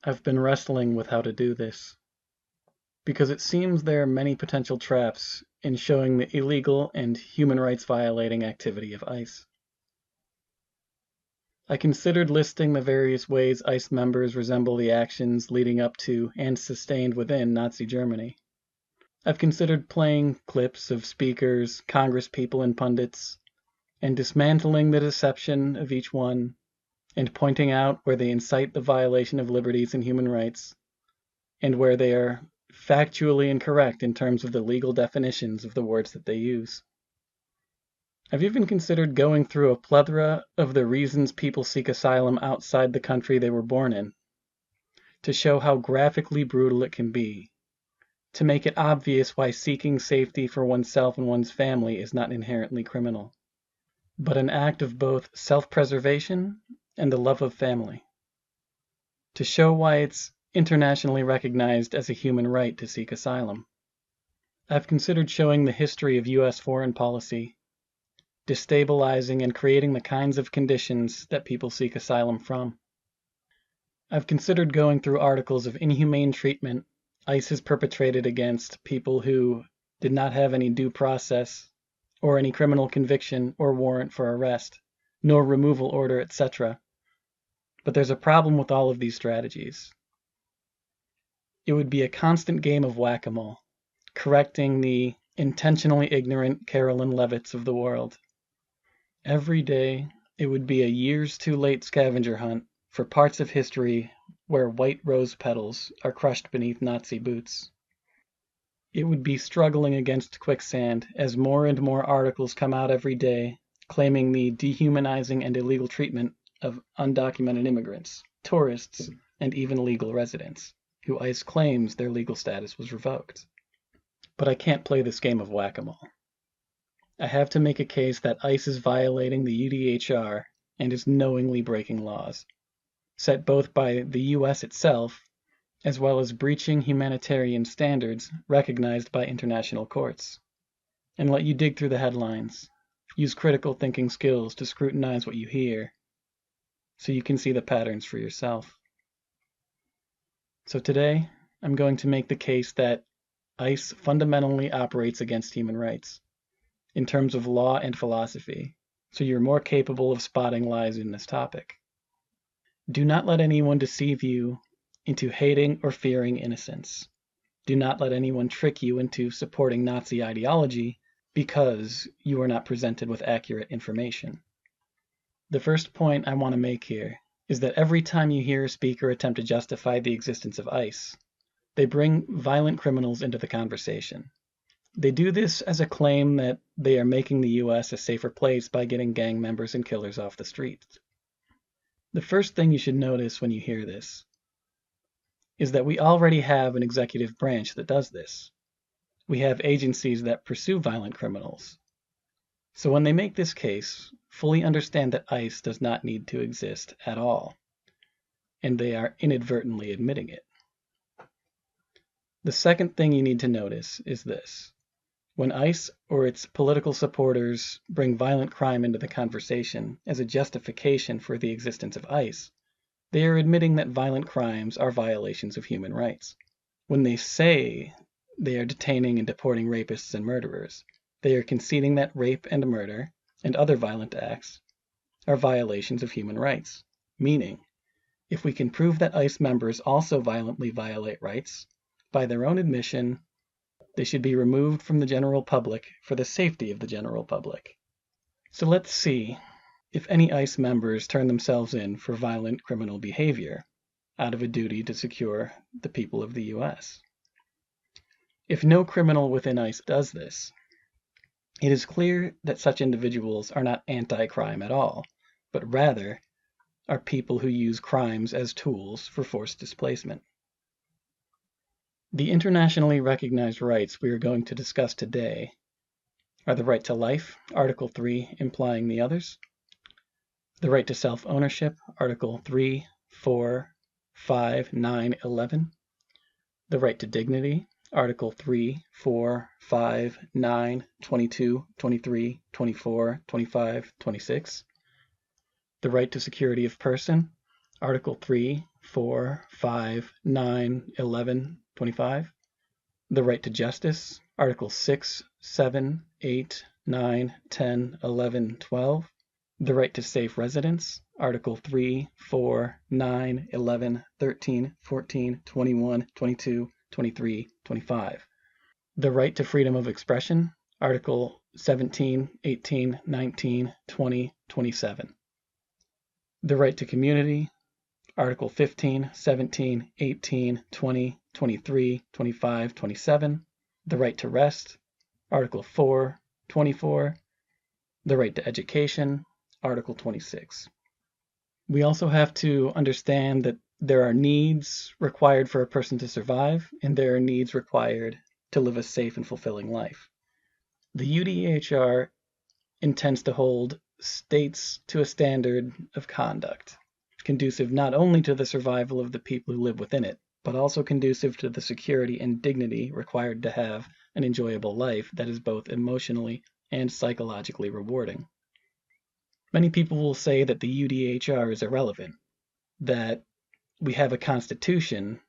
I've been wrestling with how to do this, because it seems there are many potential traps in showing the illegal and human rights violating activity of ICE. I considered listing the various ways ICE members resemble the actions leading up to and sustained within Nazi Germany. I've considered playing clips of speakers, congresspeople, and pundits, and dismantling the deception of each one, and pointing out where they incite the violation of liberties and human rights, and where they are factually incorrect in terms of the legal definitions of the words that they use. I've even considered going through a plethora of the reasons people seek asylum outside the country they were born in, to show how graphically brutal it can be, to make it obvious why seeking safety for oneself and one's family is not inherently criminal, but an act of both self-preservation and the love of family, to show why it's internationally recognized as a human right to seek asylum. I've considered showing the history of U.S. foreign policy, destabilizing and creating the kinds of conditions that people seek asylum from. I've considered going through articles of inhumane treatment ICE has perpetrated against people who did not have any due process, or any criminal conviction or warrant for arrest, nor removal order, etc. But there's a problem with all of these strategies. It would be a constant game of whack-a-mole, correcting the intentionally ignorant Carolyn Levitts of the world. Every day, it would be a years too late scavenger hunt for parts of history where white rose petals are crushed beneath Nazi boots. It would be struggling against quicksand as more and more articles come out every day claiming the dehumanizing and illegal treatment of undocumented immigrants, tourists, and even legal residents, who ICE claims their legal status was revoked. But I can't play this game of whack-a-mole. I have to make a case that ICE is violating the UDHR and is knowingly breaking laws, set both by the US itself, as well as breaching humanitarian standards recognized by international courts, and let you dig through the headlines, use critical thinking skills to scrutinize what you hear, so you can see the patterns for yourself. So today, I'm going to make the case that ICE fundamentally operates against human rights, in terms of law and philosophy, so you're more capable of spotting lies in this topic. Do not let anyone deceive you into hating or fearing innocence. Do not let anyone trick you into supporting Nazi ideology because you are not presented with accurate information. The first point I want to make here is that every time you hear a speaker attempt to justify the existence of ICE, they bring violent criminals into the conversation. They do this as a claim that they are making the US a safer place by getting gang members and killers off the streets. The first thing you should notice when you hear this is that we already have an executive branch that does this. We have agencies that pursue violent criminals. So when they make this case, fully understand that ICE does not need to exist at all, and they are inadvertently admitting it. The second thing you need to notice is this. When ICE or its political supporters bring violent crime into the conversation as a justification for the existence of ICE, they are admitting that violent crimes are violations of human rights. When they say they are detaining and deporting rapists and murderers, they are conceding that rape and murder and other violent acts are violations of human rights, meaning, if we can prove that ICE members also violently violate rights, by their own admission, they should be removed from the general public for the safety of the general public. So let's see if any ICE members turn themselves in for violent criminal behavior out of a duty to secure the people of the US. If no criminal within ICE does this, it is clear that such individuals are not anti-crime at all, but rather are people who use crimes as tools for forced displacement. The internationally recognized rights we are going to discuss today are the right to life, Article 3 implying the others, the right to self-ownership, Article 3, 4, 5, 9, 11, the right to dignity, Article 3, 4, 5, 9, 22, 23, 24, 25, 26, the right to security of person, Article 3, 4, 5, 9, 11, 25. The right to justice, Article 6, 7, 8, 9, 10, 11, 12. The right to safe residence, Article 3, 4, 9, 11, 13, 14, 21, 22, 23, 25. The right to freedom of expression, Article 17, 18, 19, 20, 27. The right to community, Article 15, 17, 18, 20, 23, 25, 27. The right to rest, Article 4, 24. The right to education, Article 26. We also have to understand that there are needs required for a person to survive, and there are needs required to live a safe and fulfilling life. The UDHR intends to hold states to a standard of conduct, conducive not only to the survival of the people who live within it, but also conducive to the security and dignity required to have an enjoyable life that is both emotionally and psychologically rewarding. Many people will say that the UDHR is irrelevant, that we have a constitution,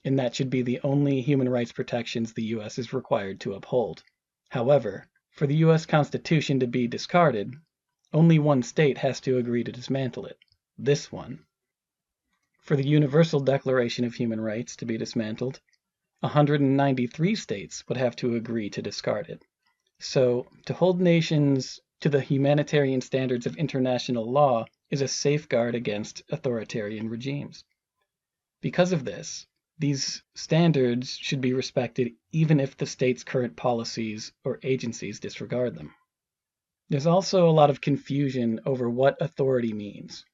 and that should be the only human rights protections the U.S. is required to uphold. However, for the U.S. Constitution to be discarded, only one state has to agree to dismantle it, this one. For the Universal Declaration of Human Rights to be dismantled, 193 states would have to agree to discard it. So, to hold nations to the humanitarian standards of international law is a safeguard against authoritarian regimes. Because of this, these standards should be respected even if the state's current policies or agencies disregard them. There's also a lot of confusion over what authority means.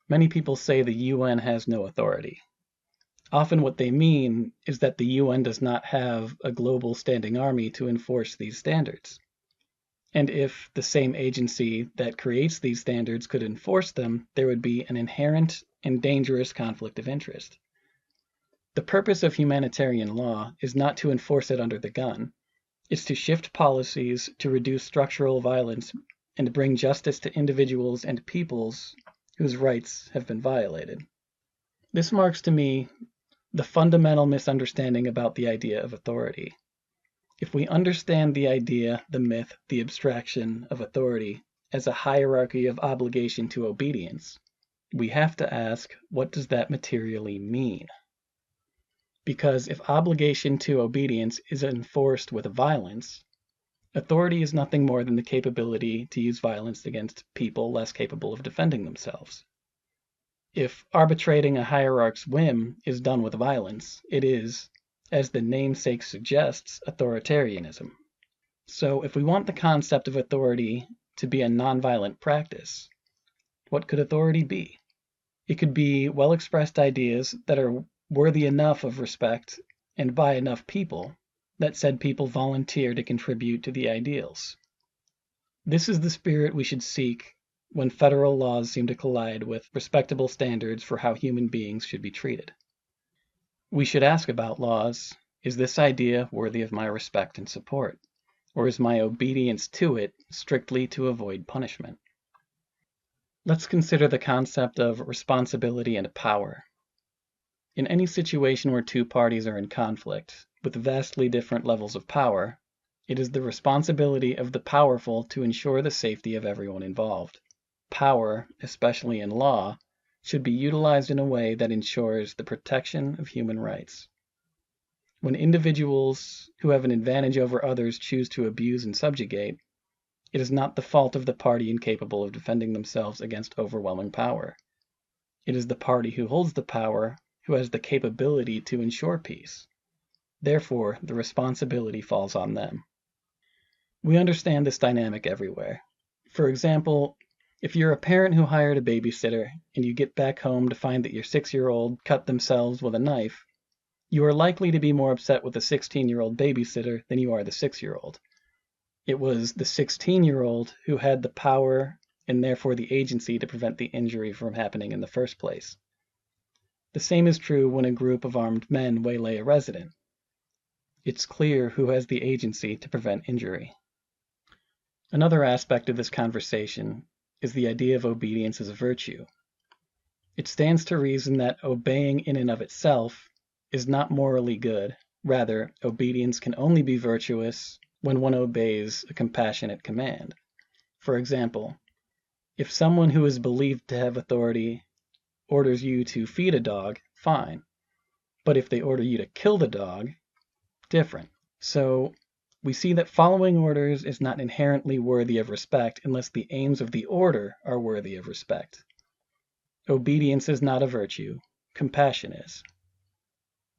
Many people say the UN has no authority. Often what they mean is that the UN does not have a global standing army to enforce these standards. And if the same agency that creates these standards could enforce them, there would be an inherent and dangerous conflict of interest. The purpose of humanitarian law is not to enforce it under the gun. It's to shift policies to reduce structural violence and bring justice to individuals and peoples whose rights have been violated. This marks to me the fundamental misunderstanding about the idea of authority. If we understand the idea, the myth, the abstraction of authority as a hierarchy of obligation to obedience, we have to ask, what does that materially mean? Because if obligation to obedience is enforced with violence, authority is nothing more than the capability to use violence against people less capable of defending themselves. If arbitrating a hierarch's whim is done with violence, it is, as the namesake suggests, authoritarianism. So if we want the concept of authority to be a nonviolent practice, what could authority be? It could be well-expressed ideas that are worthy enough of respect and by enough people that said people volunteer to contribute to the ideals. This is the spirit we should seek when federal laws seem to collide with respectable standards for how human beings should be treated. We should ask about laws, is this idea worthy of my respect and support, or is my obedience to it strictly to avoid punishment? Let's consider the concept of responsibility and power. In any situation where two parties are in conflict, with vastly different levels of power, it is the responsibility of the powerful to ensure the safety of everyone involved. Power, especially in law, should be utilized in a way that ensures the protection of human rights. When individuals who have an advantage over others choose to abuse and subjugate, it is not the fault of the party incapable of defending themselves against overwhelming power. It is the party who holds the power who has the capability to ensure peace. Therefore, the responsibility falls on them. We understand this dynamic everywhere. For example, if you're a parent who hired a babysitter and you get back home to find that your 6-year-old cut themselves with a knife, you are likely to be more upset with the 16-year-old babysitter than you are the 6-year-old. It was the 16-year-old who had the power and therefore the agency to prevent the injury from happening in the first place. The same is true when a group of armed men waylay a resident. It's clear who has the agency to prevent injury. Another aspect of this conversation is the idea of obedience as a virtue. It stands to reason that obeying in and of itself is not morally good. Rather, obedience can only be virtuous when one obeys a compassionate command. For example, if someone who is believed to have authority orders you to feed a dog, fine. But if they order you to kill the dog, different. So we see that following orders is not inherently worthy of respect unless the aims of the order are worthy of respect. Obedience is not a virtue, compassion is.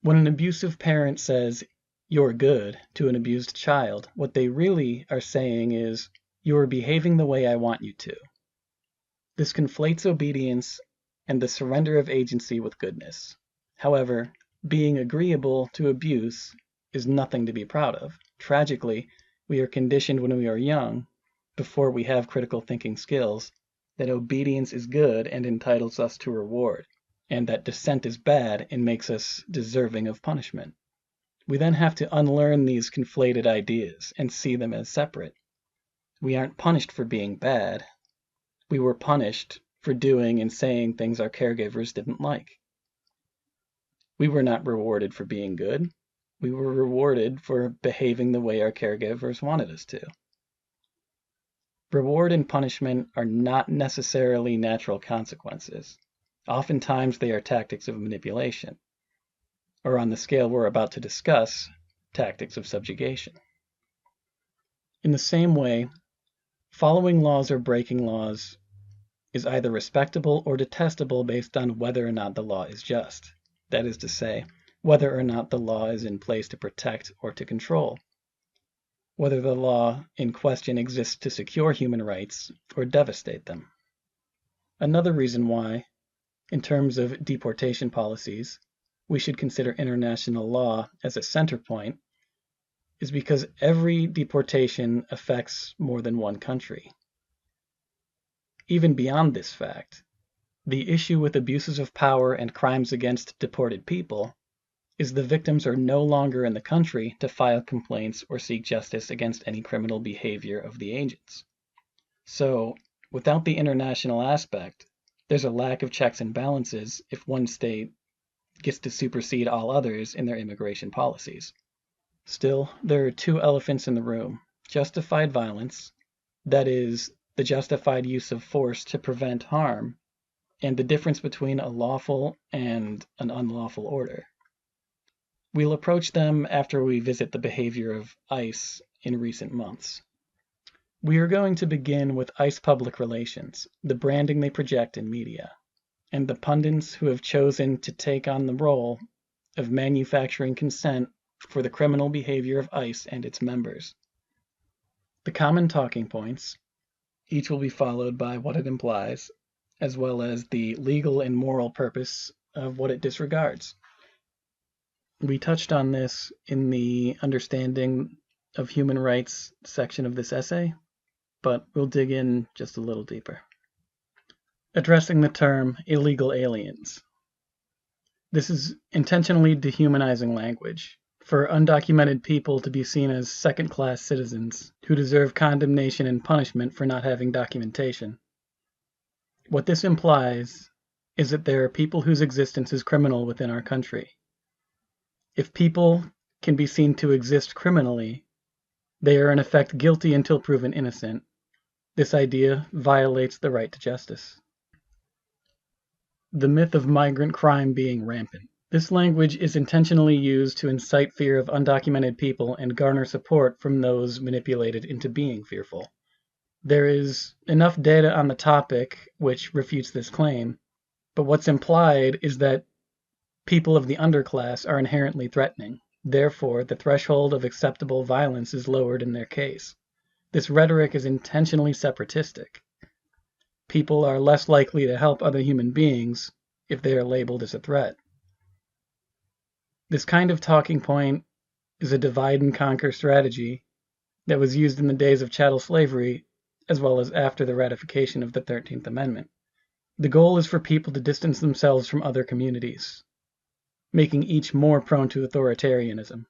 When an abusive parent says, "You're good," to an abused child, what they really are saying is, "You're behaving the way I want you to." This conflates obedience and the surrender of agency with goodness. However, being agreeable to abuse is nothing to be proud of. Tragically, we are conditioned when we are young, before we have critical thinking skills, that obedience is good and entitles us to reward, and that dissent is bad and makes us deserving of punishment. We then have to unlearn these conflated ideas and see them as separate. We aren't punished for being bad. We were punished for doing and saying things our caregivers didn't like. We were not rewarded for being good. We were rewarded for behaving the way our caregivers wanted us to. Reward and punishment are not necessarily natural consequences. Oftentimes they are tactics of manipulation, or on the scale we're about to discuss, tactics of subjugation. In the same way, following laws or breaking laws is either respectable or detestable based on whether or not the law is just. That is to say, whether or not the law is in place to protect or to control. Whether the law in question exists to secure human rights or devastate them. Another reason why, in terms of deportation policies, we should consider international law as a center point is because every deportation affects more than one country. Even beyond this fact, the issue with abuses of power and crimes against deported people is the victims are no longer in the country to file complaints or seek justice against any criminal behavior of the agents. So, without the international aspect, there's a lack of checks and balances if one state gets to supersede all others in their immigration policies. Still, there are two elephants in the room: justified violence, that is, the justified use of force to prevent harm, and the difference between a lawful and an unlawful order. We'll approach them after we visit the behavior of ICE in recent months. We are going to begin with ICE public relations, the branding they project in media, and the pundits who have chosen to take on the role of manufacturing consent for the criminal behavior of ICE and its members. The common talking points, each will be followed by what it implies, as well as the legal and moral purpose of what it disregards. We touched on this in the Understanding of Human Rights section of this essay, but we'll dig in just a little deeper. Addressing the term illegal aliens. This is intentionally dehumanizing language for undocumented people to be seen as second-class citizens who deserve condemnation and punishment for not having documentation. What this implies is that there are people whose existence is criminal within our country. If people can be seen to exist criminally, they are in effect guilty until proven innocent. This idea violates the right to justice. The myth of migrant crime being rampant. This language is intentionally used to incite fear of undocumented people and garner support from those manipulated into being fearful. There is enough data on the topic which refutes this claim, but what's implied is that people of the underclass are inherently threatening. Therefore, the threshold of acceptable violence is lowered in their case. This rhetoric is intentionally separatistic. People are less likely to help other human beings if they are labeled as a threat. This kind of talking point is a divide and conquer strategy that was used in the days of chattel slavery as well as after the ratification of the 13th Amendment. The goal is for people to distance themselves from other communities, making each more prone to authoritarianism.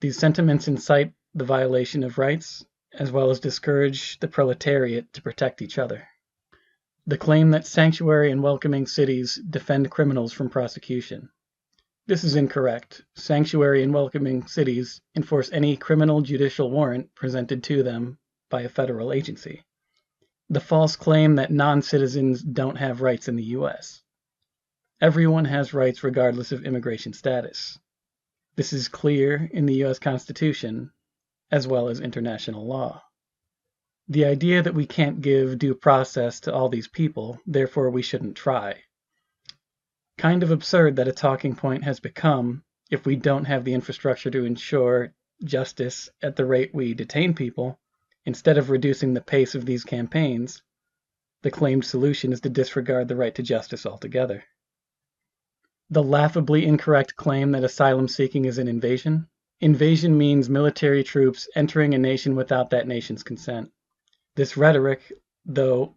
These sentiments incite the violation of rights, as well as discourage the proletariat to protect each other. The claim that sanctuary and welcoming cities defend criminals from prosecution. This is incorrect. Sanctuary and welcoming cities enforce any criminal judicial warrant presented to them by a federal agency. The false claim that non-citizens don't have rights in the U.S. Everyone has rights regardless of immigration status. This is clear in the U.S. Constitution as well as international law. The idea that we can't give due process to all these people, therefore we shouldn't try. Kind of absurd that a talking point has become, if we don't have the infrastructure to ensure justice at the rate we detain people, instead of reducing the pace of these campaigns, the claimed solution is to disregard the right to justice altogether. The laughably incorrect claim that asylum seeking is an invasion. Invasion means military troops entering a nation without that nation's consent. This rhetoric, though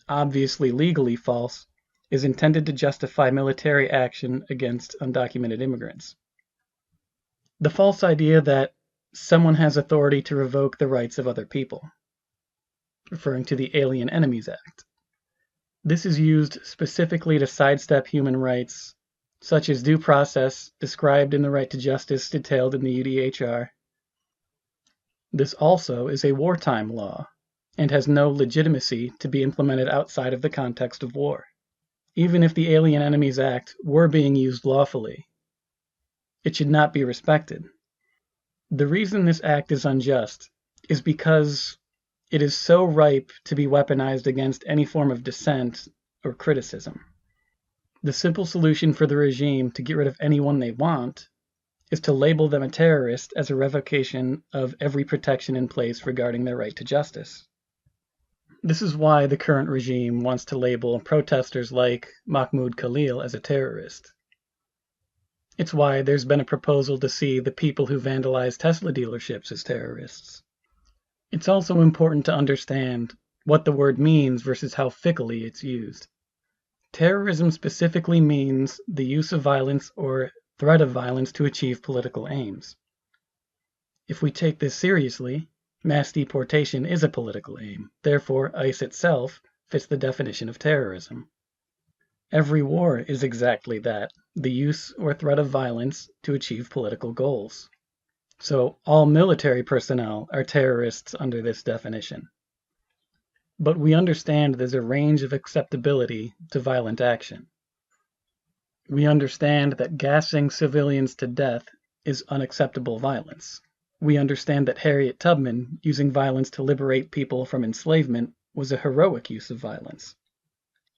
obviously legally false, is intended to justify military action against undocumented immigrants. The false idea that someone has authority to revoke the rights of other people, referring to the Alien Enemies Act. This is used specifically to sidestep human rights, such as due process described in the right to justice detailed in the UDHR. This also is a wartime law, and has no legitimacy to be implemented outside of the context of war. Even if the Alien Enemies Act were being used lawfully, it should not be respected. The reason this act is unjust is because it is so ripe to be weaponized against any form of dissent or criticism. The simple solution for the regime to get rid of anyone they want is to label them a terrorist as a revocation of every protection in place regarding their right to justice. This is why the current regime wants to label protesters like Mahmoud Khalil as a terrorist. It's why there's been a proposal to see the people who vandalize Tesla dealerships as terrorists. It's also important to understand what the word means versus how fickly it's used. Terrorism specifically means the use of violence or threat of violence to achieve political aims. If we take this seriously, mass deportation is a political aim. Therefore, ICE itself fits the definition of terrorism. Every war is exactly that, the use or threat of violence to achieve political goals. So all military personnel are terrorists under this definition. But we understand there's a range of acceptability to violent action. We understand that gassing civilians to death is unacceptable violence. We understand that Harriet Tubman using violence to liberate people from enslavement was a heroic use of violence.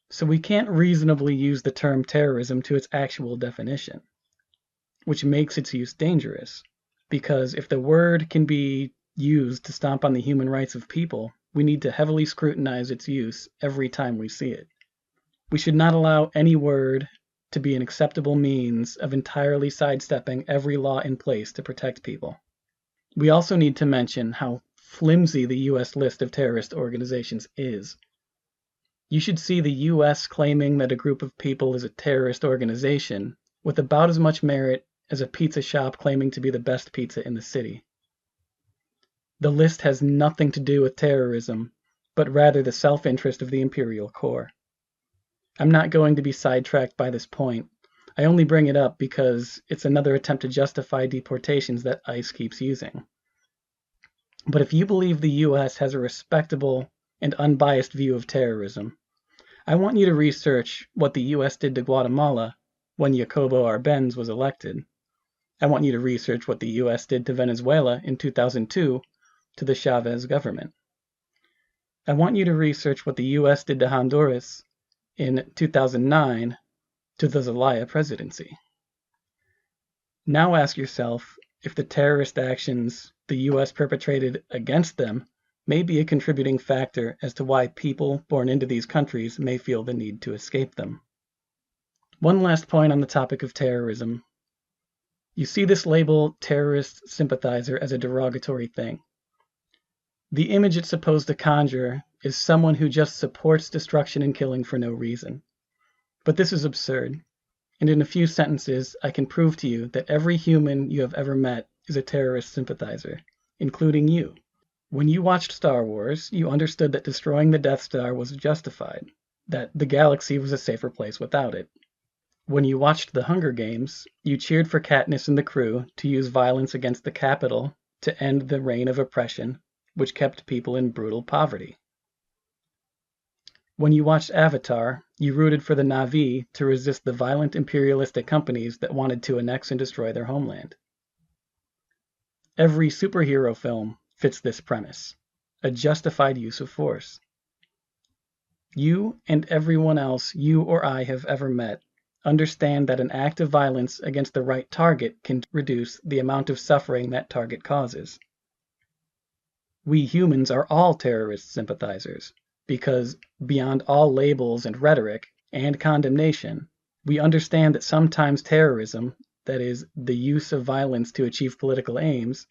So we can't reasonably use the term terrorism to its actual definition, which makes its use dangerous, because if the word can be used to stomp on the human rights of people, we need to heavily scrutinize its use every time we see it. We should not allow any word to be an acceptable means of entirely sidestepping every law in place to protect people. We also need to mention how flimsy the U.S. list of terrorist organizations is. You should see the U.S. claiming that a group of people is a terrorist organization with about as much merit as a pizza shop claiming to be the best pizza in the city. The list has nothing to do with terrorism, but rather the self-interest of the imperial core. I'm not going to be sidetracked by this point. I only bring it up because it's another attempt to justify deportations that ICE keeps using. But if you believe the U.S. has a respectable and unbiased view of terrorism, I want you to research what the U.S. did to Guatemala when Jacobo Arbenz was elected. I want you to research what the U.S. did to Venezuela in 2002 to the Chavez government. I want you to research what the U.S. did to Honduras in 2009 to the Zelaya presidency. Now ask yourself if the terrorist actions the U.S. perpetrated against them may be a contributing factor as to why people born into these countries may feel the need to escape them. One last point on the topic of terrorism. You see this label, terrorist sympathizer, as a derogatory thing. The image it's supposed to conjure is someone who just supports destruction and killing for no reason. But this is absurd, and in a few sentences I can prove to you that every human you have ever met is a terrorist sympathizer, including you. When you watched Star Wars, you understood that destroying the Death Star was justified. that the galaxy was a safer place without it. When you watched the Hunger Games, you cheered for Katniss and the crew to use violence against the Capitol to end the reign of oppression, which kept people in brutal poverty. When you watched Avatar, you rooted for the Na'vi to resist the violent imperialistic companies that wanted to annex and destroy their homeland. Every superhero film fits this premise, a justified use of force. You and everyone else you or I have ever met understand that an act of violence against the right target can reduce the amount of suffering that target causes. We humans are all terrorist sympathizers, because beyond all labels and rhetoric and condemnation, we understand that sometimes terrorism, that is, the use of violence to achieve political aims,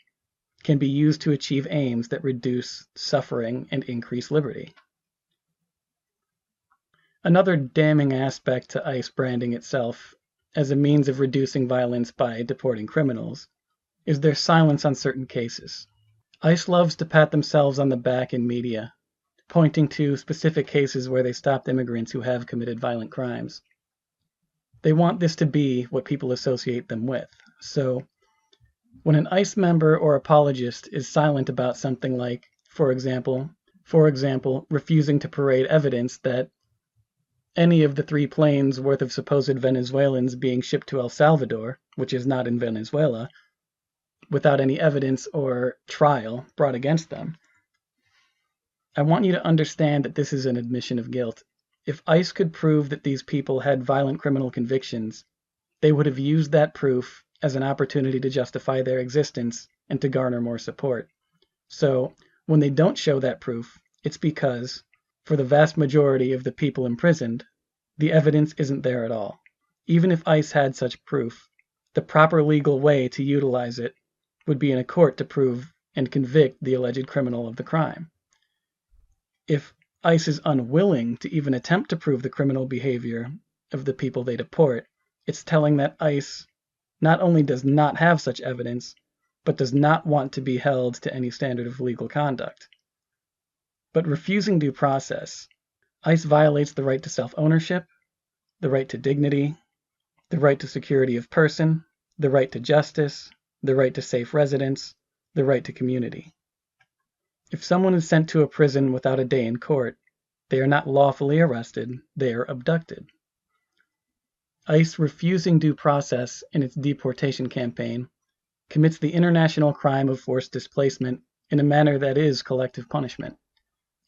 can be used to achieve aims that reduce suffering and increase liberty. Another damning aspect to ICE branding itself as a means of reducing violence by deporting criminals is their silence on certain cases. ICE loves to pat themselves on the back in media, pointing to specific cases where they stopped immigrants who have committed violent crimes. They want this to be what people associate them with. So, when an ICE member or apologist is silent about something like, for example, refusing to parade evidence that any of the 3 planes worth of supposed Venezuelans being shipped to El Salvador, which is not in Venezuela, without any evidence or trial brought against them, I want you to understand that this is an admission of guilt. If ICE could prove that these people had violent criminal convictions, they would have used that proof as an opportunity to justify their existence and to garner more support. So, when they don't show that proof, it's because, for the vast majority of the people imprisoned, the evidence isn't there at all. Even if ICE had such proof, the proper legal way to utilize it would be in a court to prove and convict the alleged criminal of the crime. If ICE is unwilling to even attempt to prove the criminal behavior of the people they deport, it's telling that ICE not only does not have such evidence, but does not want to be held to any standard of legal conduct. But refusing due process, ICE violates the right to self-ownership, the right to dignity, the right to security of person, the right to justice, the right to safe residence, the right to community. If someone is sent to a prison without a day in court, they are not lawfully arrested, they are abducted. ICE refusing due process in its deportation campaign commits the international crime of forced displacement in a manner that is collective punishment,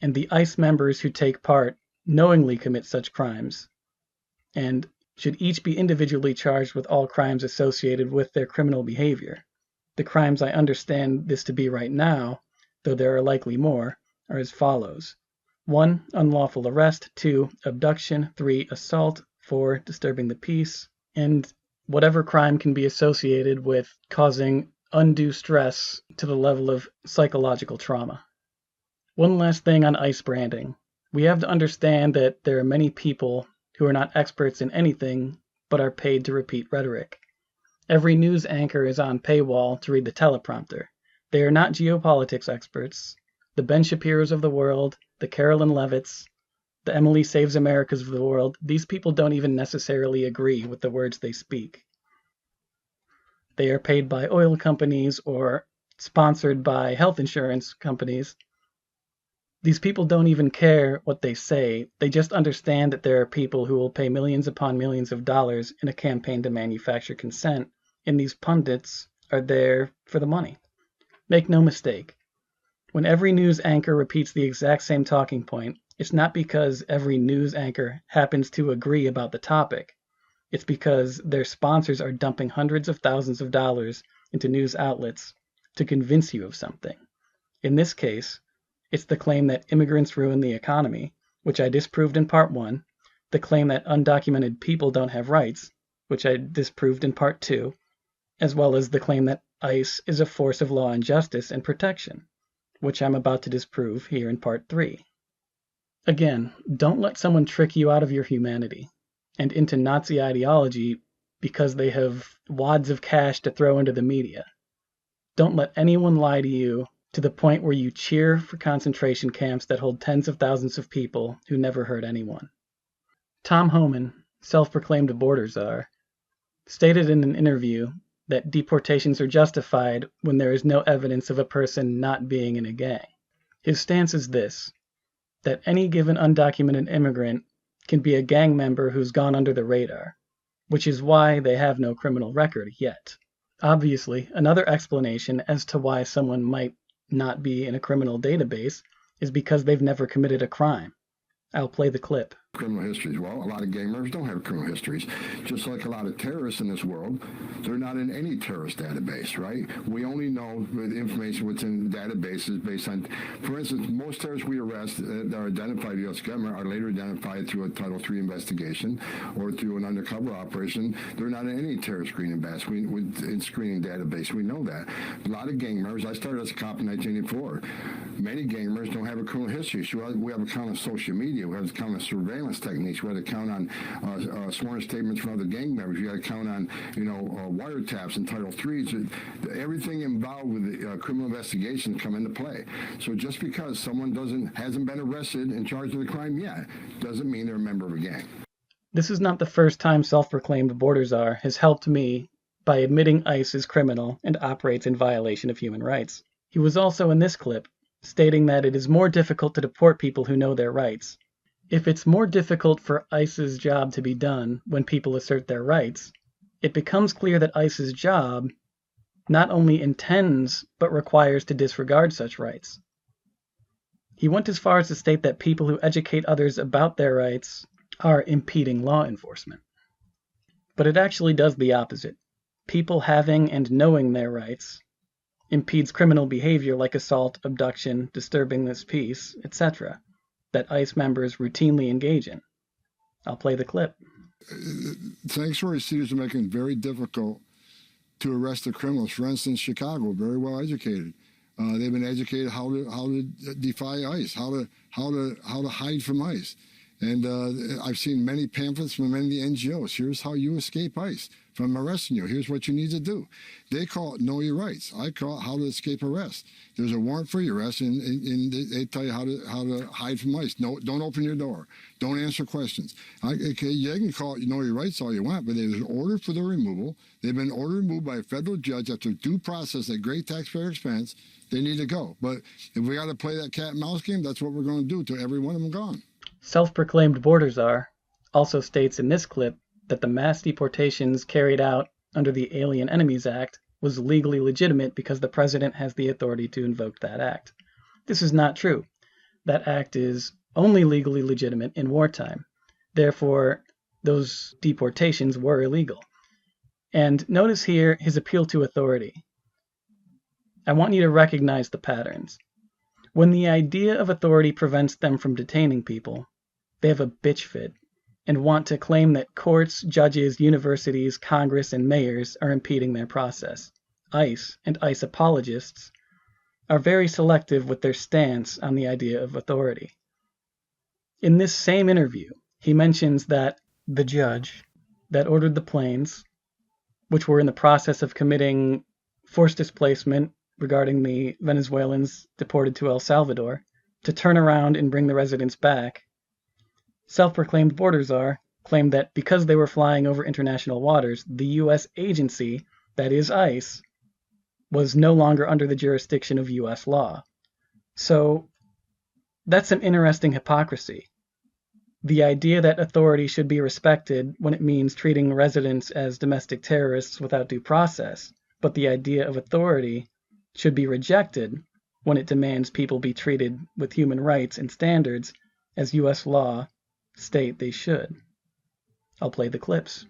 and the ICE members who take part knowingly commit such crimes, and should each be individually charged with all crimes associated with their criminal behavior. The crimes I understand this to be right now, though there are likely more, are as follows: 1. Unlawful arrest, 2. Abduction, 3. Assault, 4. Disturbing the peace, and whatever crime can be associated with causing undue stress to the level of psychological trauma. One last thing on ICE branding. We have to understand that there are many people who are not experts in anything but are paid to repeat rhetoric. Every news anchor is on paywall to read the teleprompter. They are not geopolitics experts. The Ben Shapiros of the world, the Carolyn Levitts, the Emily Saves Americas of the world, these people don't even necessarily agree with the words they speak. They are paid by oil companies or sponsored by health insurance companies. These people don't even care what they say. They just understand that there are people who will pay millions upon millions of dollars in a campaign to manufacture consent, and these pundits are there for the money. Make no mistake, when every news anchor repeats the exact same talking point, it's not because every news anchor happens to agree about the topic. It's because their sponsors are dumping hundreds of thousands of dollars into news outlets to convince you of something. In this case, it's the claim that immigrants ruin the economy, which I disproved in part 1, the claim that undocumented people don't have rights, which I disproved in part 2, as well as the claim that ICE is a force of law and justice and protection, which I'm about to disprove here in part 3. Again, don't let someone trick you out of your humanity and into Nazi ideology because they have wads of cash to throw into the media. Don't let anyone lie to you to the point where you cheer for concentration camps that hold tens of thousands of people who never hurt anyone. Tom Homan, self-proclaimed border czar, stated in an interview that deportations are justified when there is no evidence of a person not being in a gang. His stance is this, that any given undocumented immigrant can be a gang member who's gone under the radar, which is why they have no criminal record yet. Obviously, another explanation as to why someone might not be in a criminal database is because they've never committed a crime. I'll play the clip. Criminal histories. Well, a lot of gang members don't have criminal histories. Just like a lot of terrorists in this world, they're not in any terrorist database, right? We only know the information what's in databases based on, for instance, most terrorists we arrest that are identified by the U.S. government are later identified through a Title III investigation or through an undercover operation. They're not in any terrorist screening database. We know that. A lot of gang members, I started as a cop in 1984. Many gang members don't have a criminal history. So we have a count of social media. We have a count of surveillance techniques. We had to count on sworn statements from other gang members. We had to count on, wiretaps and Title III. So everything involved with the criminal investigations come into play. So just because someone hasn't been arrested and charged with a crime yet, doesn't mean they're a member of a gang. This is not the first time self-proclaimed border czar has helped me by admitting ICE is criminal and operates in violation of human rights. He was also in this clip stating that it is more difficult to deport people who know their rights. If it's more difficult for ICE's job to be done when people assert their rights, it becomes clear that ICE's job not only intends but requires to disregard such rights. He went as far as to state that people who educate others about their rights are impeding law enforcement. But it actually does the opposite. People having and knowing their rights impedes criminal behavior like assault, abduction, disturbing this peace, etc., that ICE members routinely engage in. I'll play the clip. Sanctuary cities are making it very difficult to arrest the criminals. For instance, Chicago, very well educated. They've been educated how to defy ICE, how to hide from ICE. And I've seen many pamphlets from many of the NGOs. Here's how you escape ICE from arresting you. Here's what you need to do. They call it know your rights. I call it how to escape arrest. There's a warrant for your arrest, and they tell you how to hide from ICE. No, don't open your door. Don't answer questions. Okay, you can call it know your rights all you want, but there's an order for their removal. They've been ordered removed by a federal judge after due process at great taxpayer expense. They need to go. But if we got to play that cat and mouse game, that's what we're going to do till every one of them gone. Self-proclaimed border czar also states in this clip that the mass deportations carried out under the Alien Enemies Act was legally legitimate because the president has the authority to invoke that act. This is not true. That act is only legally legitimate in wartime. Therefore, those deportations were illegal. And notice here his appeal to authority. I want you to recognize the patterns. When the idea of authority prevents them from detaining people, they have a bitch fit and want to claim that courts, judges, universities, Congress, and mayors are impeding their process. ICE and ICE apologists are very selective with their stance on the idea of authority. In this same interview, he mentions that the judge that ordered the planes, which were in the process of committing forced displacement regarding the Venezuelans deported to El Salvador, to turn around and bring the residents back, self-proclaimed border czar claimed that because they were flying over international waters, the U.S. agency, that is ICE, was no longer under the jurisdiction of U.S. law. So that's an interesting hypocrisy. The idea that authority should be respected when it means treating residents as domestic terrorists without due process, but the idea of authority should be rejected when it demands people be treated with human rights and standards as U.S. law state they should. I'll play the clips.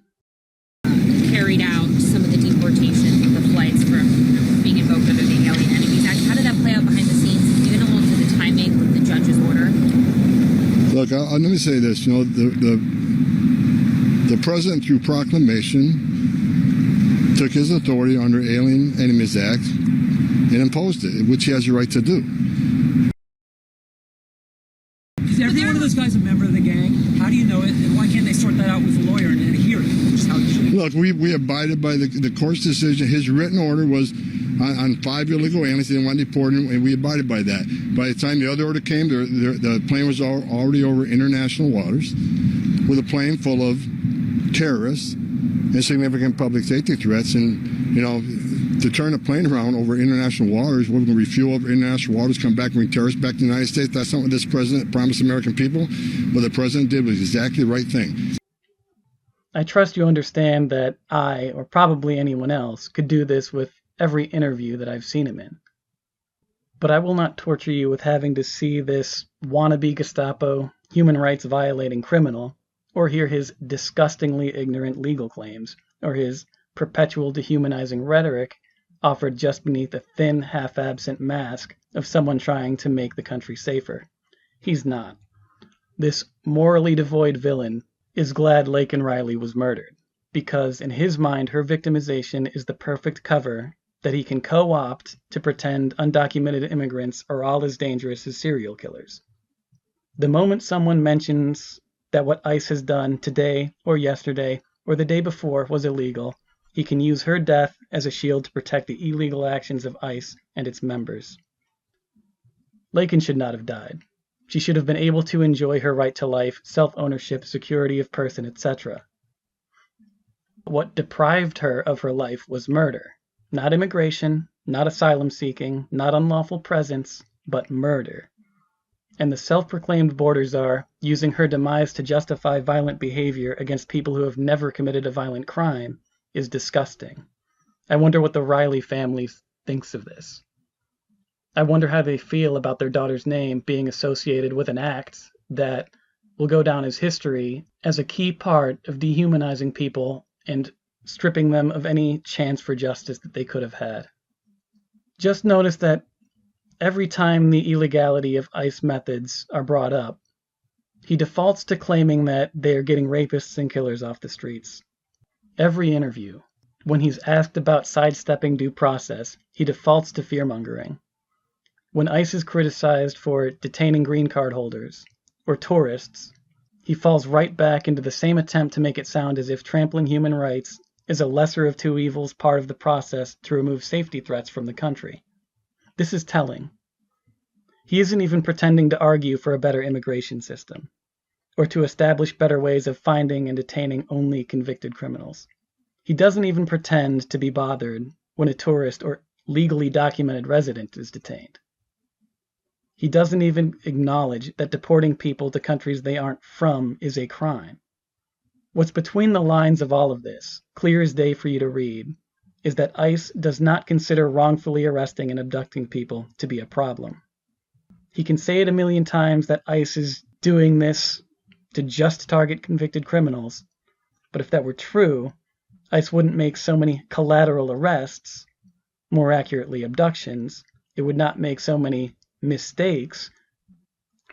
Carried out some of the deportation of the flights from being invoked under the Alien Enemies Act. How did that play out behind the scenes? Do you know the timing with the judge's order? Look, let me say this. You know, the president, through proclamation, took his authority under Alien Enemies Act and imposed it, which he has the right to do. Is every one of those guys a member of the gang? How do you know it, and why can't they sort that out with a lawyer and in a hearing, which is how it should be? Look, we abided by the court's decision. His written order was on 5 illegal aliens. They didn't want to deport him, and we abided by that. By the time the other order came, the plane was already over international waters. with a plane full of terrorists and significant public safety threats. And, you know, to turn a plane around over international waters, we're going to refuel over international waters, come back and bring terrorists back to the United States. That's not what this president promised American people. What the president did was exactly the right thing. I trust you understand that I, or probably anyone else, could do this with every interview that I've seen him in. But I will not torture you with having to see this wannabe Gestapo, human rights violating criminal, or hear his disgustingly ignorant legal claims, or his perpetual dehumanizing rhetoric offered just beneath a thin, half-absent mask of someone trying to make the country safer. He's not. This morally devoid villain is glad Laken Riley was murdered, because in his mind her victimization is the perfect cover that he can co-opt to pretend undocumented immigrants are all as dangerous as serial killers. The moment someone mentions that what ICE has done today or yesterday or the day before was illegal, he can use her death as a shield to protect the illegal actions of ICE and its members. Laken should not have died. She should have been able to enjoy her right to life, self-ownership, security of person, etc. What deprived her of her life was murder. Not immigration, not asylum seeking, not unlawful presence, but murder. And the self-proclaimed border czar, using her demise to justify violent behavior against people who have never committed a violent crime, is disgusting. I wonder what the Riley family thinks of this. I wonder how they feel about their daughter's name being associated with an act that will go down as history as a key part of dehumanizing people and stripping them of any chance for justice that they could have had. Just notice that every time the illegality of ICE methods are brought up, he defaults to claiming that they are getting rapists and killers off the streets. Every interview, when he's asked about sidestepping due process, he defaults to fear-mongering. When ICE is criticized for detaining green card holders or tourists, he falls right back into the same attempt to make it sound as if trampling human rights is a lesser of two evils part of the process to remove safety threats from the country. This is telling. He isn't even pretending to argue for a better immigration system, or to establish better ways of finding and detaining only convicted criminals. He doesn't even pretend to be bothered when a tourist or legally documented resident is detained. He doesn't even acknowledge that deporting people to countries they aren't from is a crime. What's between the lines of all of this, clear as day for you to read, is that ICE does not consider wrongfully arresting and abducting people to be a problem. He can say it a million times that ICE is doing this to just target convicted criminals, but if that were true, ICE wouldn't make so many collateral arrests, more accurately abductions. It would not make so many mistakes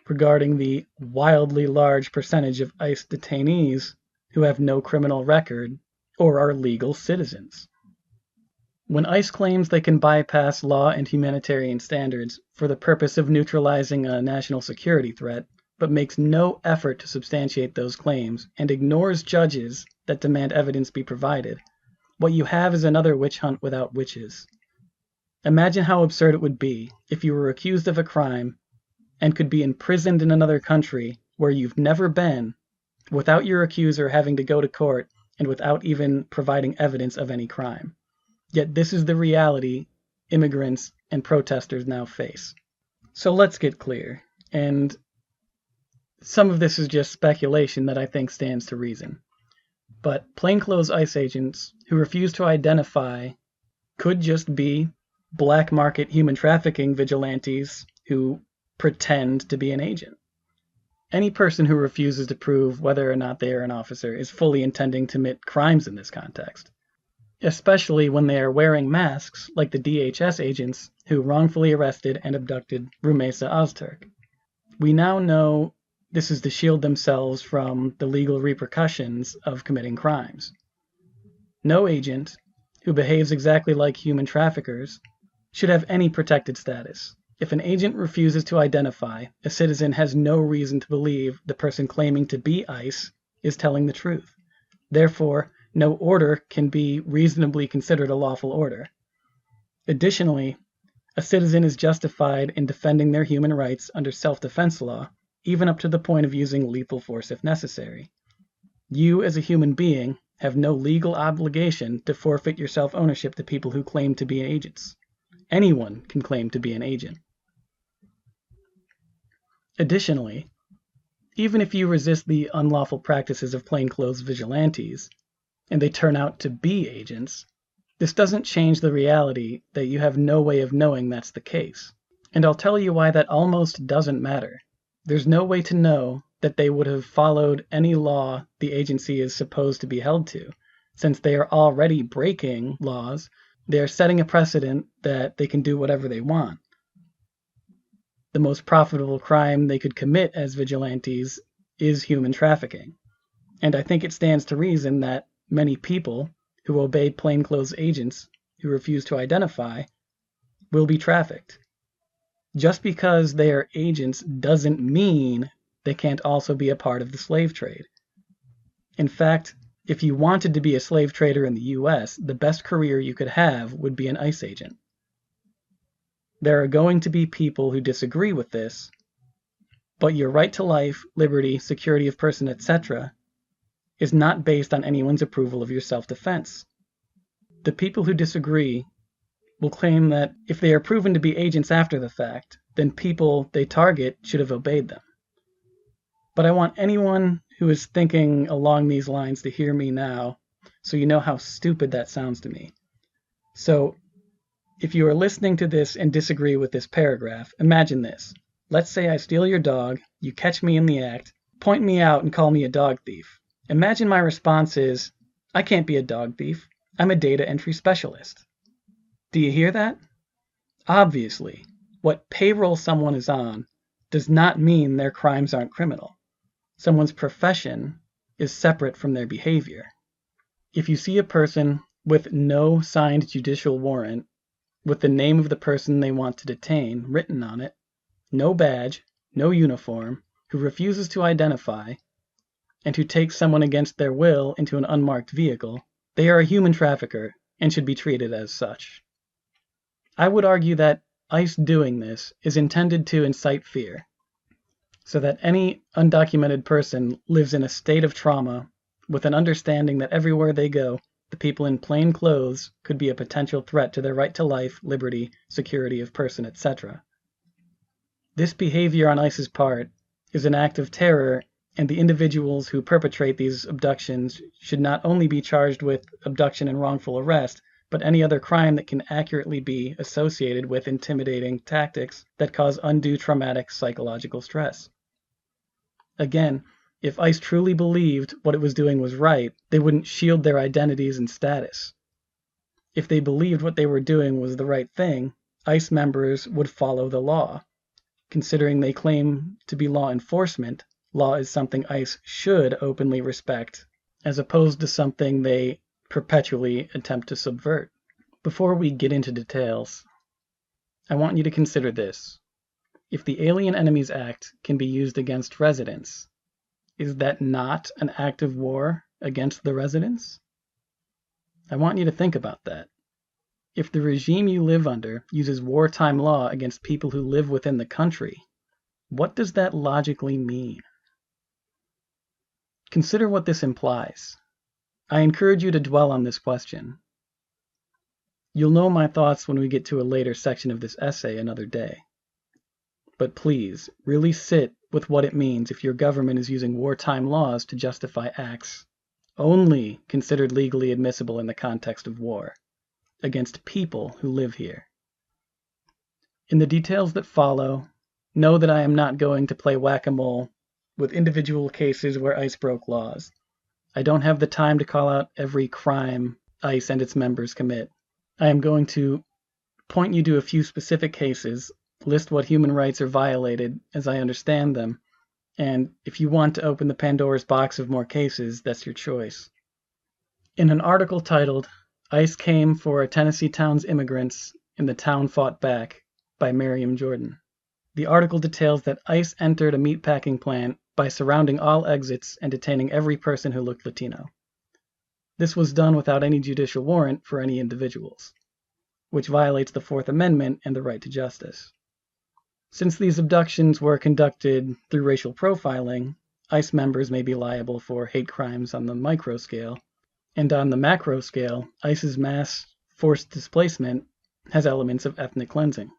regarding the wildly large percentage of ICE detainees who have no criminal record or are legal citizens. When ICE claims they can bypass law and humanitarian standards for the purpose of neutralizing a national security threat, but makes no effort to substantiate those claims and ignores judges that demand evidence be provided, what you have is another witch hunt without witches. Imagine how absurd it would be if you were accused of a crime and could be imprisoned in another country where you've never been without your accuser having to go to court and without even providing evidence of any crime. Yet this is the reality immigrants and protesters now face. So let's get clear, and some of this is just speculation that I think stands to reason. But plainclothes ICE agents who refuse to identify could just be black market human trafficking vigilantes who pretend to be an agent. Any person who refuses to prove whether or not they are an officer is fully intending to commit crimes in this context, especially when they are wearing masks like the DHS agents who wrongfully arrested and abducted Rumeysa Ozturk. We now know this is to shield themselves from the legal repercussions of committing crimes. No agent who behaves exactly like human traffickers should have any protected status. If an agent refuses to identify, a citizen has no reason to believe the person claiming to be ICE is telling the truth. Therefore, no order can be reasonably considered a lawful order. Additionally, a citizen is justified in defending their human rights under self-defense law, even up to the point of using lethal force if necessary. You, as a human being, have no legal obligation to forfeit your self-ownership to people who claim to be agents. Anyone can claim to be an agent. Additionally, even if you resist the unlawful practices of plainclothes vigilantes, and they turn out to be agents, this doesn't change the reality that you have no way of knowing that's the case. And I'll tell you why that almost doesn't matter. There's no way to know that they would have followed any law the agency is supposed to be held to. Since they are already breaking laws, they are setting a precedent that they can do whatever they want. The most profitable crime they could commit as vigilantes is human trafficking. And I think it stands to reason that many people who obey plainclothes agents who refuse to identify will be trafficked. Just because they are agents doesn't mean they can't also be a part of the slave trade. In fact, if you wanted to be a slave trader in the US, the best career you could have would be an ICE agent. There are going to be people who disagree with this, but your right to life, liberty, security of person, etc. is not based on anyone's approval of your self-defense. The people who disagree will claim that if they are proven to be agents after the fact, then people they target should have obeyed them. But I want anyone who is thinking along these lines to hear me now, so you know how stupid that sounds to me. So, if you are listening to this and disagree with this paragraph, imagine this. Let's say I steal your dog, you catch me in the act, point me out and call me a dog thief. Imagine my response is, I can't be a dog thief. I'm a data entry specialist. Do you hear that? Obviously, what payroll someone is on does not mean their crimes aren't criminal. Someone's profession is separate from their behavior. If you see a person with no signed judicial warrant, with the name of the person they want to detain written on it, no badge, no uniform, who refuses to identify, and who takes someone against their will into an unmarked vehicle, they are a human trafficker and should be treated as such. I would argue that ICE doing this is intended to incite fear, so that any undocumented person lives in a state of trauma with an understanding that everywhere they go, the people in plain clothes could be a potential threat to their right to life, liberty, security of person, etc. This behavior on ICE's part is an act of terror, and the individuals who perpetrate these abductions should not only be charged with abduction and wrongful arrest, but any other crime that can accurately be associated with intimidating tactics that cause undue traumatic psychological stress. Again, if ICE truly believed what it was doing was right, they wouldn't shield their identities and status. If they believed what they were doing was the right thing, ICE members would follow the law. Considering they claim to be law enforcement, law is something ICE should openly respect, as opposed to something they perpetually attempt to subvert. Before we get into details, I want you to consider this. If the Alien Enemies Act can be used against residents, is that not an act of war against the residents? I want you to think about that. If the regime you live under uses wartime law against people who live within the country, what does that logically mean? Consider what this implies. I encourage you to dwell on this question. You'll know my thoughts when we get to a later section of this essay another day. But please, really sit with what it means if your government is using wartime laws to justify acts only considered legally admissible in the context of war, against people who live here. In the details that follow, know that I am not going to play whack-a-mole with individual cases where ICE broke laws. I don't have the time to call out every crime ICE and its members commit. I am going to point you to a few specific cases, list what human rights are violated as I understand them, and if you want to open the Pandora's box of more cases, that's your choice. In an article titled, ICE Came for a Tennessee Town's Immigrants and the Town Fought Back by Miriam Jordan. The article details that ICE entered a meatpacking plant by surrounding all exits and detaining every person who looked Latino. This was done without any judicial warrant for any individuals, which violates the Fourth Amendment and the right to justice. Since these abductions were conducted through racial profiling, ICE members may be liable for hate crimes on the micro scale, and on the macro scale, ICE's mass forced displacement has elements of ethnic cleansing.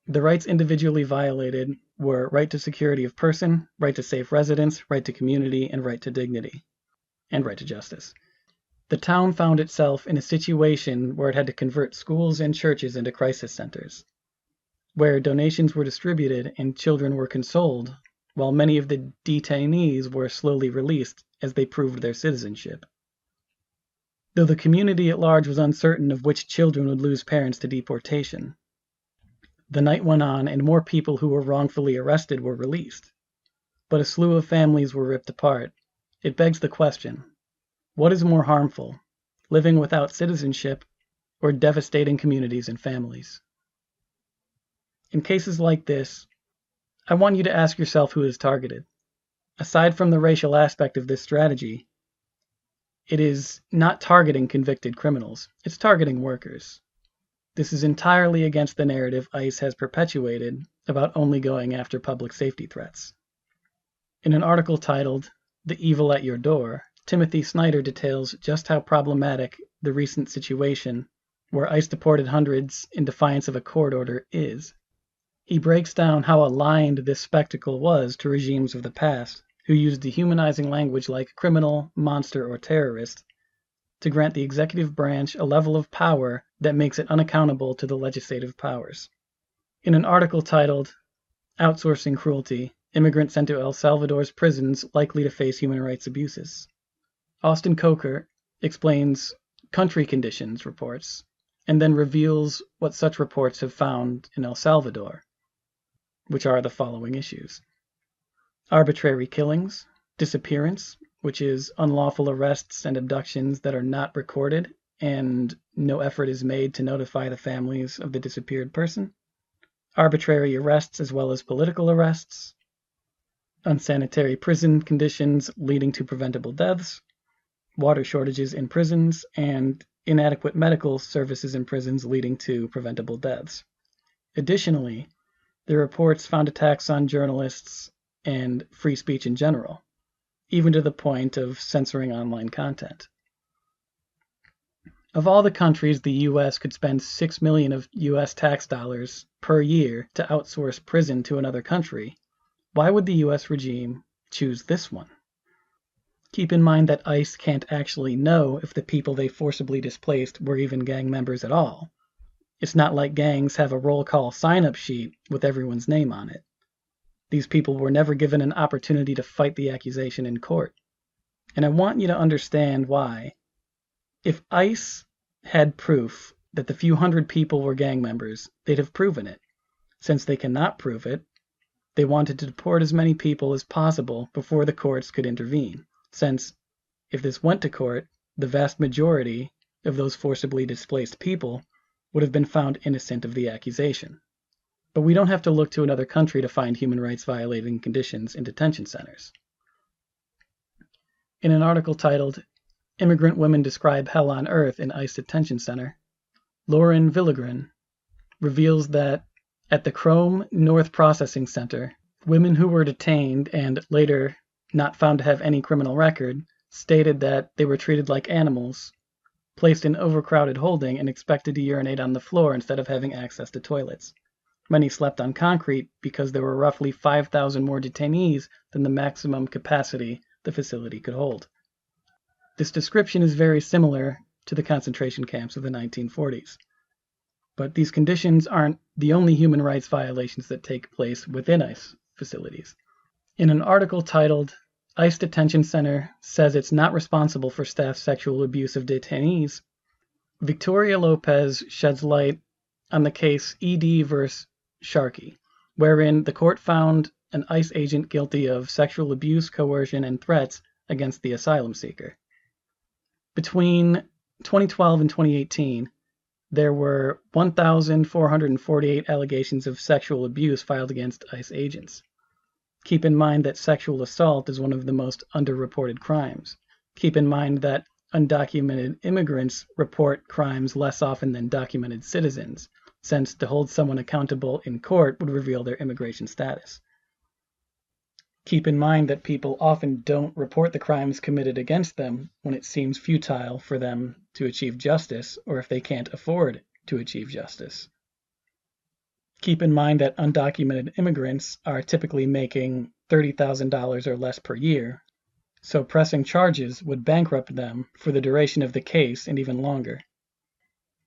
The rights individually violated were right to security of person, right to safe residence, right to community, and right to dignity, and right to justice. The town found itself in a situation where it had to convert schools and churches into crisis centers, where donations were distributed and children were consoled, while many of the detainees were slowly released as they proved their citizenship. Though the community at large was uncertain of which children would lose parents to deportation, the night went on and more people who were wrongfully arrested were released. But a slew of families were ripped apart. It begs the question, what is more harmful, living without citizenship or devastating communities and families? In cases like this, I want you to ask yourself who is targeted. Aside from the racial aspect of this strategy, it is not targeting convicted criminals, it's targeting workers. This is entirely against the narrative ICE has perpetuated about only going after public safety threats. In an article titled, "The Evil at Your Door," Timothy Snyder details just how problematic the recent situation, where ICE deported hundreds in defiance of a court order, is. He breaks down how aligned this spectacle was to regimes of the past, who used dehumanizing language like criminal, monster, or terrorist to grant the executive branch a level of power that makes it unaccountable to the legislative powers. In an article titled, "Outsourcing Cruelty, Immigrants Sent to El Salvador's Prisons Likely to Face Human Rights Abuses," Austin Coker explains country conditions reports and then reveals what such reports have found in El Salvador, which are the following issues: arbitrary killings, disappearance, which is unlawful arrests and abductions that are not recorded and no effort is made to notify the families of the disappeared person, arbitrary arrests as well as political arrests, unsanitary prison conditions leading to preventable deaths, water shortages in prisons, and inadequate medical services in prisons leading to preventable deaths. Additionally, the reports found attacks on journalists and free speech in general, even to the point of censoring online content. Of all the countries the U.S. could spend $6 million of U.S. tax dollars per year to outsource prison to another country, why would the U.S. regime choose this one? Keep in mind that ICE can't actually know if the people they forcibly displaced were even gang members at all. It's not like gangs have a roll call sign-up sheet with everyone's name on it. These people were never given an opportunity to fight the accusation in court. And I want you to understand why. If ICE had proof that the few hundred people were gang members, they'd have proven it. Since they cannot prove it, they wanted to deport as many people as possible before the courts could intervene, since if this went to court, the vast majority of those forcibly displaced people would have been found innocent of the accusation. But we don't have to look to another country to find human rights violating conditions in detention centers. In an article titled, "Immigrant Women Describe Hell on Earth in ICE Detention Center," Lauren Villegren reveals that at the Chrome North Processing Center, women who were detained and later not found to have any criminal record stated that they were treated like animals, placed in overcrowded holding and expected to urinate on the floor instead of having access to toilets. Many slept on concrete because there were roughly 5,000 more detainees than the maximum capacity the facility could hold. This description is very similar to the concentration camps of the 1940s. But these conditions aren't the only human rights violations that take place within ICE facilities. In an article titled, "ICE Detention Center Says It's Not Responsible for Staff Sexual Abuse of Detainees," Victoria Lopez sheds light on the case ED vs. Sharkey, wherein the court found an ICE agent guilty of sexual abuse, coercion, and threats against the asylum seeker. Between 2012 and 2018, there were 1,448 allegations of sexual abuse filed against ICE agents. Keep in mind that sexual assault is one of the most underreported crimes. Keep in mind that undocumented immigrants report crimes less often than documented citizens, since to hold someone accountable in court would reveal their immigration status. Keep in mind that people often don't report the crimes committed against them when it seems futile for them to achieve justice or if they can't afford to achieve justice. Keep in mind that undocumented immigrants are typically making $30,000 or less per year, so pressing charges would bankrupt them for the duration of the case and even longer.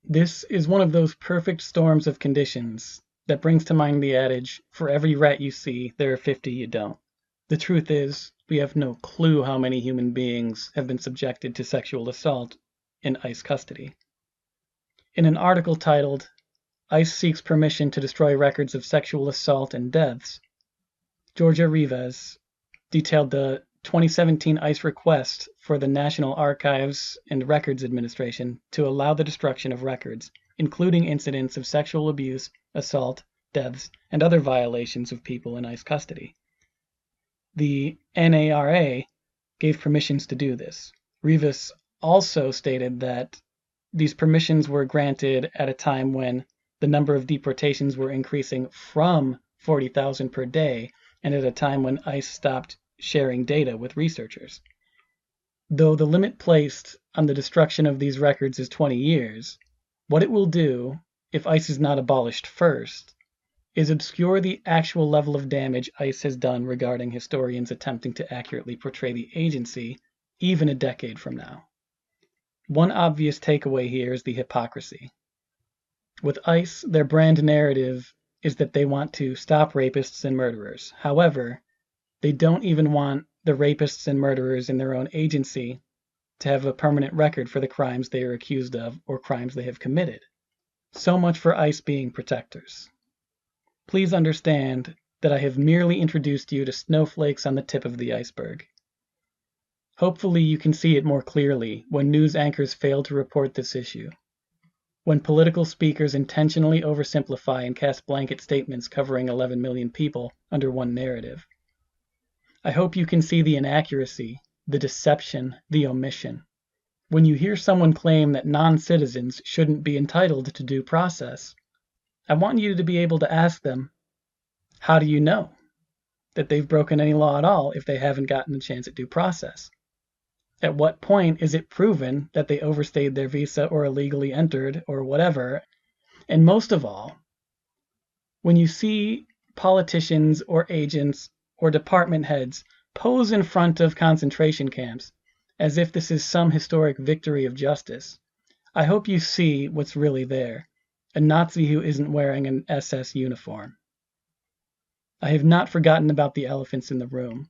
This is one of those perfect storms of conditions that brings to mind the adage, for every rat you see, there are 50 you don't. The truth is, we have no clue how many human beings have been subjected to sexual assault in ICE custody. In an article titled, ICE Seeks Permission to Destroy Records of Sexual Assault and Deaths, Georgia Rivas detailed the 2017 ICE request for the National Archives and Records Administration to allow the destruction of records, including incidents of sexual abuse, assault, deaths, and other violations of people in ICE custody. The NARA gave permissions to do this. Rivas also stated that these permissions were granted at a time when the number of deportations were increasing from 40,000 per day and at a time when ICE stopped sharing data with researchers. Though the limit placed on the destruction of these records is 20 years, what it will do, if ICE is not abolished first, is obscure the actual level of damage ICE has done regarding historians attempting to accurately portray the agency even a decade from now. One obvious takeaway here is the hypocrisy. With ICE, their brand narrative is that they want to stop rapists and murderers. However, they don't even want the rapists and murderers in their own agency to have a permanent record for the crimes they are accused of or crimes they have committed. So much for ICE being protectors. Please understand that I have merely introduced you to snowflakes on the tip of the iceberg. Hopefully you can see it more clearly when news anchors fail to report this issue, when political speakers intentionally oversimplify and cast blanket statements covering 11 million people under one narrative. I hope you can see the inaccuracy, the deception, the omission. When you hear someone claim that non-citizens shouldn't be entitled to due process, I want you to be able to ask them, how do you know that they've broken any law at all if they haven't gotten a chance at due process? At what point is it proven that they overstayed their visa or illegally entered or whatever? And most of all, when you see politicians or agents or department heads pose in front of concentration camps as if this is some historic victory of justice, I hope you see what's really there. A Nazi who isn't wearing an SS uniform. I have not forgotten about the elephants in the room.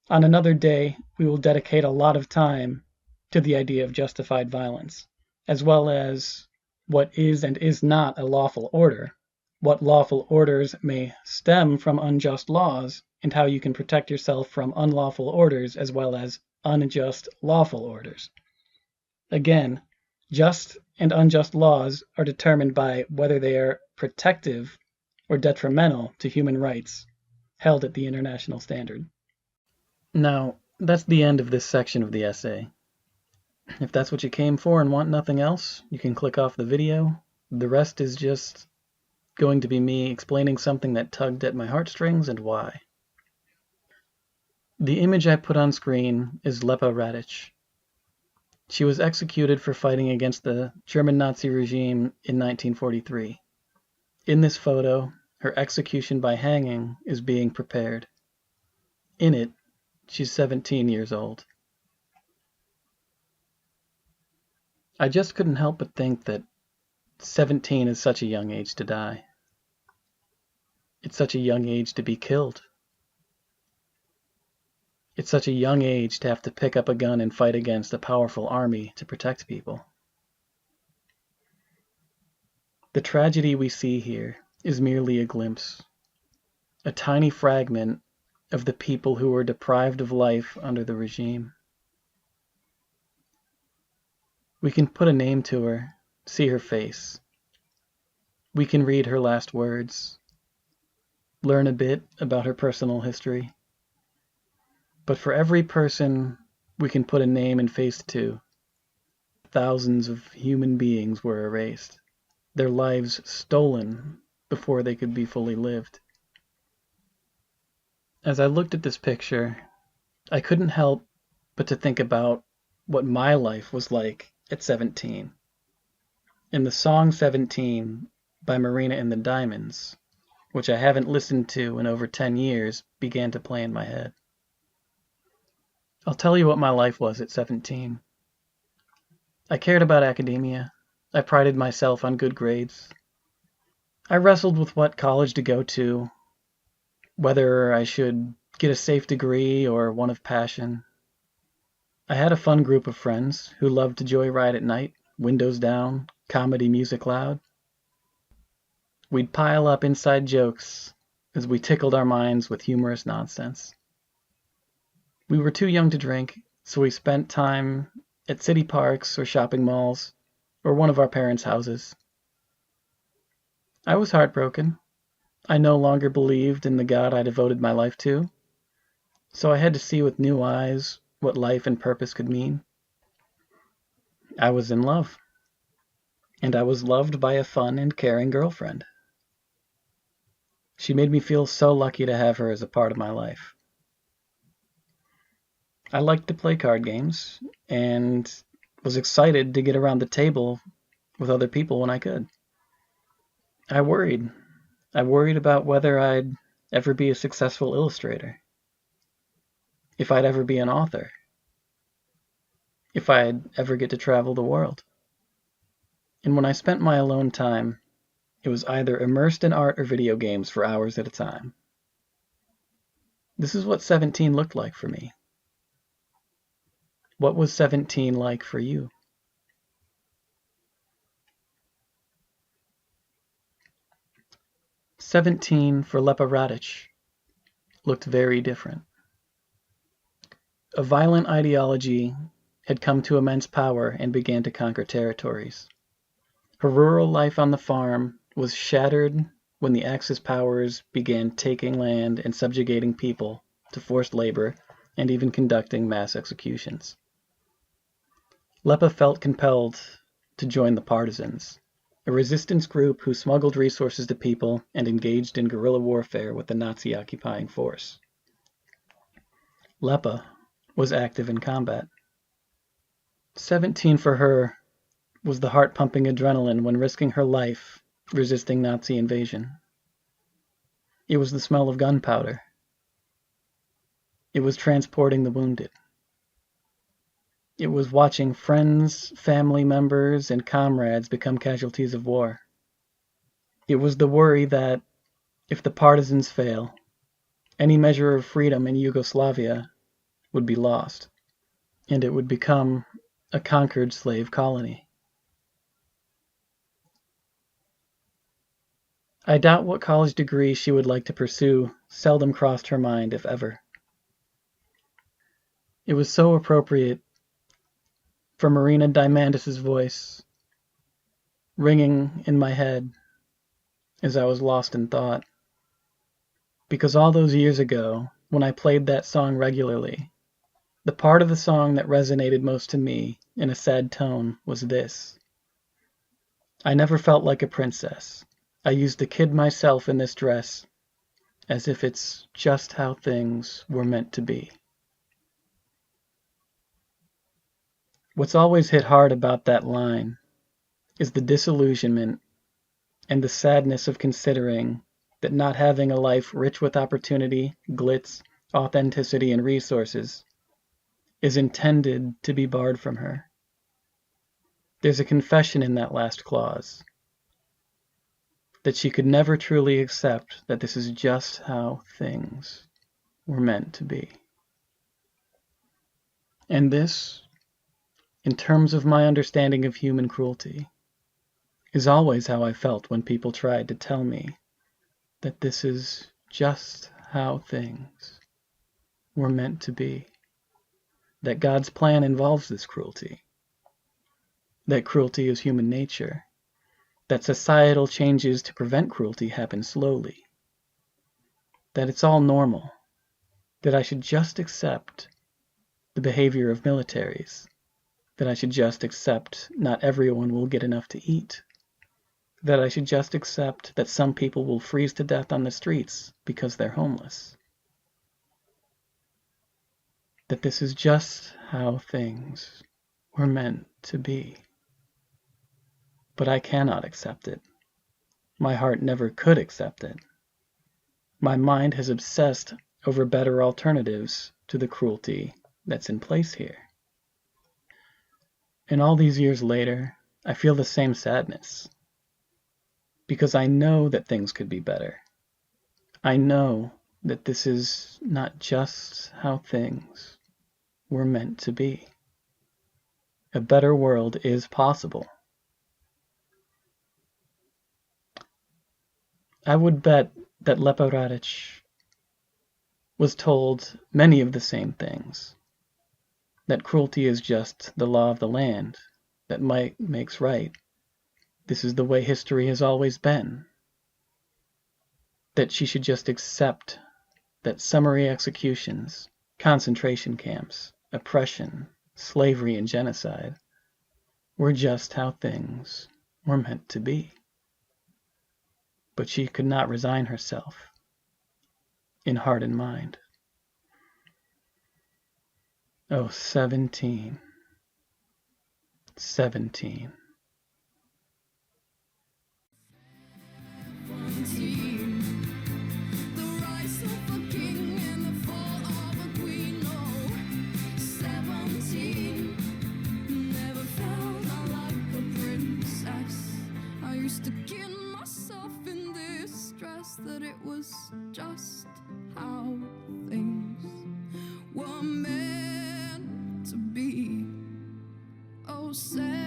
On another day, we will dedicate a lot of time to the idea of justified violence, as well as what is and is not a lawful order, what lawful orders may stem from unjust laws, and how you can protect yourself from unlawful orders as well as unjust lawful orders. Again, just and unjust laws are determined by whether they are protective or detrimental to human rights held at the international standard. Now, that's the end of this section of the essay. If that's what you came for and want nothing else, you can click off the video. The rest is just going to be me explaining something that tugged at my heartstrings and why. The image I put on screen is Lepa Radic. She was executed for fighting against the German Nazi regime in 1943. In this photo, her execution by hanging is being prepared. In it, she's 17 years old. I just couldn't help but think that 17 is such a young age to die. It's such a young age to be killed. It's such a young age to have to pick up a gun and fight against a powerful army to protect people. The tragedy we see here is merely a glimpse, a tiny fragment of the people who were deprived of life under the regime. We can put a name to her, see her face. We can read her last words, learn a bit about her personal history. But for every person we can put a name and face to, thousands of human beings were erased, their lives stolen before they could be fully lived. As I looked at this picture, I couldn't help but to think about what my life was like at 17. And the song 17 by Marina and the Diamonds, which I haven't listened to in over 10 years, began to play in my head. I'll tell you what my life was at 17. I cared about academia. I prided myself on good grades. I wrestled with what college to go to, whether I should get a safe degree or one of passion. I had a fun group of friends who loved to joyride at night, windows down, comedy music loud. We'd pile up inside jokes as we tickled our minds with humorous nonsense. We were too young to drink, so we spent time at city parks or shopping malls or one of our parents' houses. I was heartbroken. I no longer believed in the God I devoted my life to, so I had to see with new eyes what life and purpose could mean. I was in love, and I was loved by a fun and caring girlfriend. She made me feel so lucky to have her as a part of my life. I liked to play card games, and was excited to get around the table with other people when I could. I worried. I worried about whether I'd ever be a successful illustrator, if I'd ever be an author, if I'd ever get to travel the world. And when I spent my alone time, it was either immersed in art or video games for hours at a time. This is what 17 looked like for me. What was 17 like for you? "17 for Lepa Radic looked very different. A violent ideology had come to immense power and began to conquer territories. Her rural life on the farm was shattered when the Axis powers began taking land and subjugating people to forced labor and even conducting mass executions. Lepa felt compelled to join the Partisans, a resistance group who smuggled resources to people and engaged in guerrilla warfare with the Nazi occupying force. Lepa was active in combat. 17 for her was the heart-pumping adrenaline when risking her life resisting Nazi invasion. It was the smell of gunpowder. It was transporting the wounded. It was watching friends, family members, and comrades become casualties of war. It was the worry that, if the partisans fail, any measure of freedom in Yugoslavia would be lost, and it would become a conquered slave colony. I doubt what college degree she would like to pursue seldom crossed her mind, if ever. It was so appropriate for Marina Diamandis' voice ringing in my head as I was lost in thought. Because all those years ago, when I played that song regularly, the part of the song that resonated most to me in a sad tone was this: I never felt like a princess. I used to kid myself in this dress as if it's just how things were meant to be. What's always hit hard about that line is the disillusionment and the sadness of considering that not having a life rich with opportunity, glitz, authenticity, and resources is intended to be barred from her. There's a confession in that last clause that she could never truly accept that this is just how things were meant to be. And this, in terms of my understanding of human cruelty, is always how I felt when people tried to tell me that this is just how things were meant to be, that God's plan involves this cruelty, that cruelty is human nature, that societal changes to prevent cruelty happen slowly, that it's all normal, that I should just accept the behavior of militaries, that I should just accept not everyone will get enough to eat, that I should just accept that some people will freeze to death on the streets because they're homeless. that this is just how things were meant to be. But I cannot accept it. My heart never could accept it. My mind has obsessed over better alternatives to the cruelty that's in place here. And all these years later, I feel the same sadness. Because I know that things could be better. I know that this is not just how things were meant to be. A better world is possible. I would bet that Leporadic was told many of the same things. That cruelty is just the law of the land, that might makes right. This is the way history has always been. That she should just accept that summary executions, concentration camps, oppression, slavery, and genocide were just how things were meant to be. But she could not resign herself in heart and mind. Oh, 17. 17. To get myself in this stress that it was just how things were meant to be. Oh, say